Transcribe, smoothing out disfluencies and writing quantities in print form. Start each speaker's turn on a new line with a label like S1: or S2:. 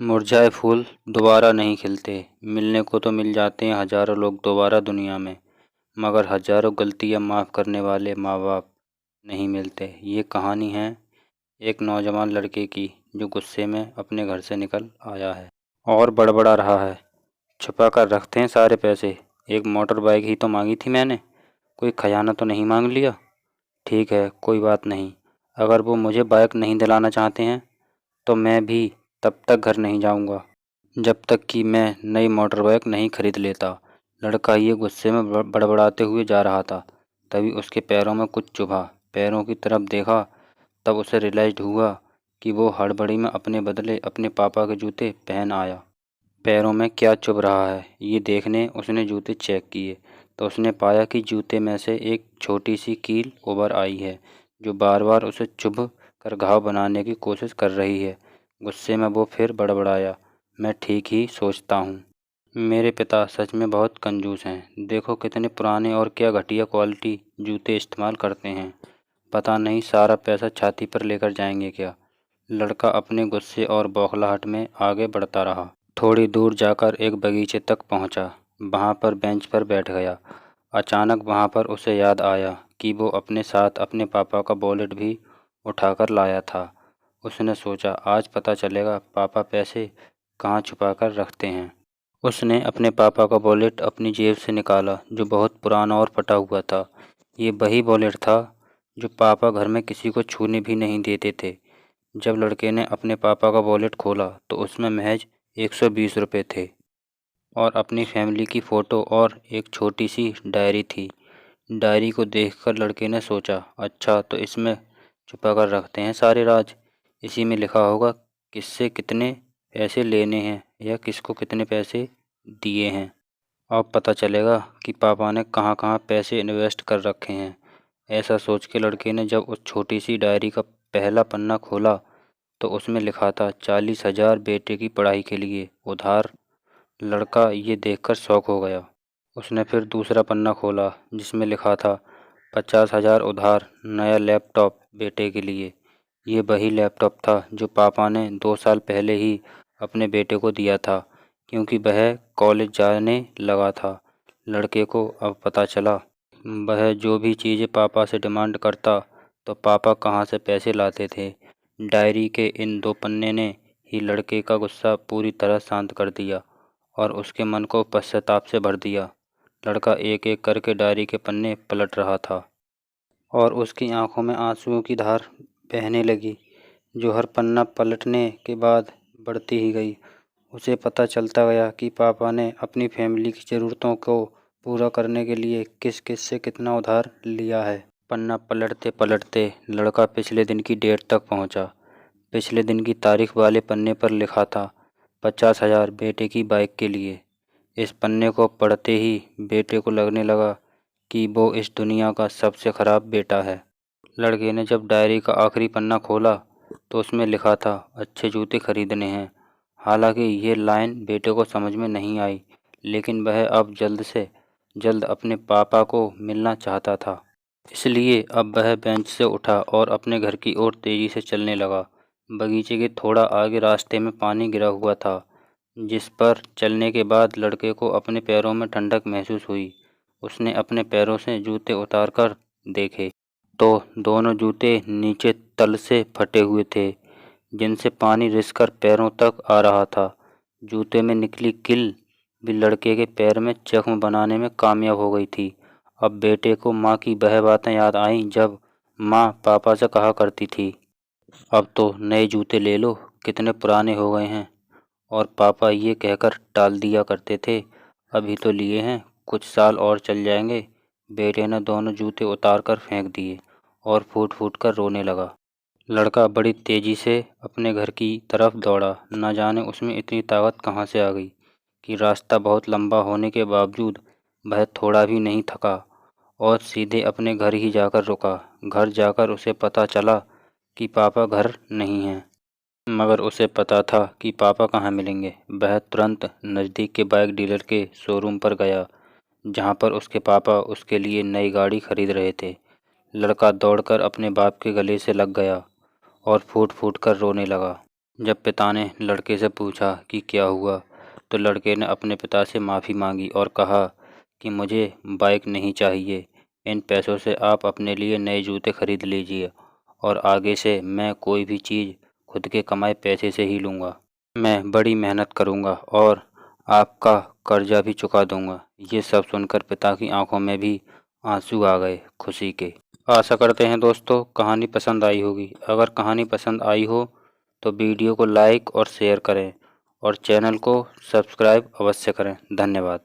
S1: मुरझाए फूल दोबारा नहीं खिलते। मिलने को तो मिल जाते हैं हजारों लोग दोबारा दुनिया में, मगर हजारों गलतियां माफ़ करने वाले माँ बाप नहीं मिलते। ये कहानी है एक नौजवान लड़के की जो गुस्से में अपने घर से निकल आया है और बड़बड़ा रहा है। छुपा कर रखते हैं सारे पैसे। एक मोटर बाइक ही तो मांगी थी मैंने, कोई खजाना तो नहीं मांग लिया। ठीक है, कोई बात नहीं। अगर वो मुझे बाइक नहीं दिलाना चाहते हैं तो मैं भी तब तक घर नहीं जाऊंगा जब तक कि मैं नई मोटर बाइक नहीं खरीद लेता। लड़का ये गुस्से में बड़बड़ाते हुए जा रहा था। तभी उसके पैरों में कुछ चुभा। पैरों की तरफ देखा, तब उसे रियलाइज हुआ कि वो हड़बड़ी में अपने बदले अपने पापा के जूते पहन आया। पैरों में क्या चुभ रहा है ये देखने उसने जूते चेक किए तो उसने पाया कि जूते में से एक छोटी सी कील उभर आई है जो बार बार उसे चुभ कर घाव बनाने की कोशिश कर रही है। गुस्से में वो फिर बड़बड़ाया, मैं ठीक ही सोचता हूँ। मेरे पिता सच में बहुत कंजूस हैं। देखो कितने पुराने और क्या घटिया क्वालिटी जूते इस्तेमाल करते हैं। पता नहीं सारा पैसा छाती पर लेकर जाएंगे क्या। लड़का अपने गुस्से और बौखलाहट में आगे बढ़ता रहा। थोड़ी दूर जाकर एक बगीचे तक पहुंचा। वहां पर बेंच पर बैठ गया। अचानक वहां पर उसे याद आया कि वो अपने साथ अपने पापा का वॉलेट भी उठाकर लाया था। उसने सोचा आज पता चलेगा पापा पैसे कहाँ छुपा कर रखते हैं। उसने अपने पापा का वॉलेट अपनी जेब से निकाला जो बहुत पुराना और फटा हुआ था। ये वही वॉलेट था जो पापा घर में किसी को छूने भी नहीं देते थे। जब लड़के ने अपने पापा का वॉलेट खोला तो उसमें महज 120 रुपये थे और अपनी फैमिली की फ़ोटो और एक छोटी सी डायरी थी। डायरी को देखकर लड़के ने सोचा, अच्छा तो इसमें छुपा कर रखते हैं सारे राज। इसी में लिखा होगा किससे कितने पैसे लेने हैं या किसको कितने पैसे दिए हैं। अब पता चलेगा कि पापा ने कहाँ कहाँ पैसे इन्वेस्ट कर रखे हैं। ऐसा सोच के लड़के ने जब उस छोटी सी डायरी का पहला पन्ना खोला तो उसमें लिखा था 40,000 बेटे की पढ़ाई के लिए उधार। लड़का ये देखकर शौक हो गया। उसने फिर दूसरा पन्ना खोला जिसमें लिखा था 50,000 उधार नया लैपटॉप बेटे के लिए। ये वही लैपटॉप था जो पापा ने 2 साल पहले ही अपने बेटे को दिया था क्योंकि वह कॉलेज जाने लगा था। लड़के को अब पता चला वह जो भी चीज़ें पापा से डिमांड करता तो पापा कहाँ से पैसे लाते थे। डायरी के इन 2 पन्ने ने ही लड़के का गुस्सा पूरी तरह शांत कर दिया और उसके मन को पश्चाताप से भर दिया। लड़का एक एक करके डायरी के पन्ने पलट रहा था और उसकी आंखों में आंसुओं की धार बहने लगी जो हर पन्ना पलटने के बाद बढ़ती ही गई। उसे पता चलता गया कि पापा ने अपनी फैमिली की ज़रूरतों को पूरा करने के लिए किस किस से कितना उधार लिया है। पन्ना पलटते पलटते लड़का पिछले दिन की डेट तक पहुंचा। पिछले दिन की तारीख वाले पन्ने पर लिखा था 50,000 बेटे की बाइक के लिए। इस पन्ने को पढ़ते ही बेटे को लगने लगा कि वो इस दुनिया का सबसे खराब बेटा है। लड़के ने जब डायरी का आखिरी पन्ना खोला तो उसमें लिखा था अच्छे जूते खरीदने हैं। हालांकि ये लाइन बेटे को समझ में नहीं आई, लेकिन वह अब जल्द से जल्द अपने पापा को मिलना चाहता था। इसलिए अब वह बेंच से उठा और अपने घर की ओर तेजी से चलने लगा। बगीचे के थोड़ा आगे रास्ते में पानी गिरा हुआ था जिस पर चलने के बाद लड़के को अपने पैरों में ठंडक महसूस हुई। उसने अपने पैरों से जूते उतारकर देखे तो दोनों जूते नीचे तल से फटे हुए थे जिनसे पानी रिसकर पैरों तक आ रहा था। जूते में निकली कील भी लड़के के पैर में जख्म बनाने में कामयाब हो गई थी। अब बेटे को माँ की वह बातें याद आईं जब माँ पापा से कहा करती थी, अब तो नए जूते ले लो, कितने पुराने हो गए हैं। और पापा ये कहकर टाल दिया करते थे, अभी तो लिए हैं, कुछ साल और चल जाएंगे। बेटे ने दोनों जूते उतार कर फेंक दिए और फूट फूट कर रोने लगा। लड़का बड़ी तेजी से अपने घर की तरफ दौड़ा। न जाने उसमें इतनी ताकत कहाँ से आ गई कि रास्ता बहुत लंबा होने के बावजूद वह थोड़ा भी नहीं थका और सीधे अपने घर ही जाकर रुका। घर जाकर उसे पता चला कि पापा घर नहीं हैं, मगर उसे पता था कि पापा कहाँ मिलेंगे। वह तुरंत नज़दीक के बाइक डीलर के शोरूम पर गया जहाँ पर उसके पापा उसके लिए नई गाड़ी खरीद रहे थे। लड़का दौड़कर अपने बाप के गले से लग गया और फूट फूट कर रोने लगा। जब पिता ने लड़के से पूछा कि क्या हुआ, तो लड़के ने अपने पिता से माफ़ी मांगी और कहा कि मुझे बाइक नहीं चाहिए, इन पैसों से आप अपने लिए नए जूते खरीद लीजिए और आगे से मैं कोई भी चीज़ खुद के कमाए पैसे से ही लूँगा। मैं बड़ी मेहनत करूँगा और आपका कर्जा भी चुका दूँगा। ये सब सुनकर पिता की आंखों में भी आंसू आ गए खुशी के। आशा करते हैं दोस्तों कहानी पसंद आई होगी। अगर कहानी पसंद आई हो तो वीडियो को लाइक और शेयर करें और चैनल को सब्सक्राइब अवश्य करें। धन्यवाद।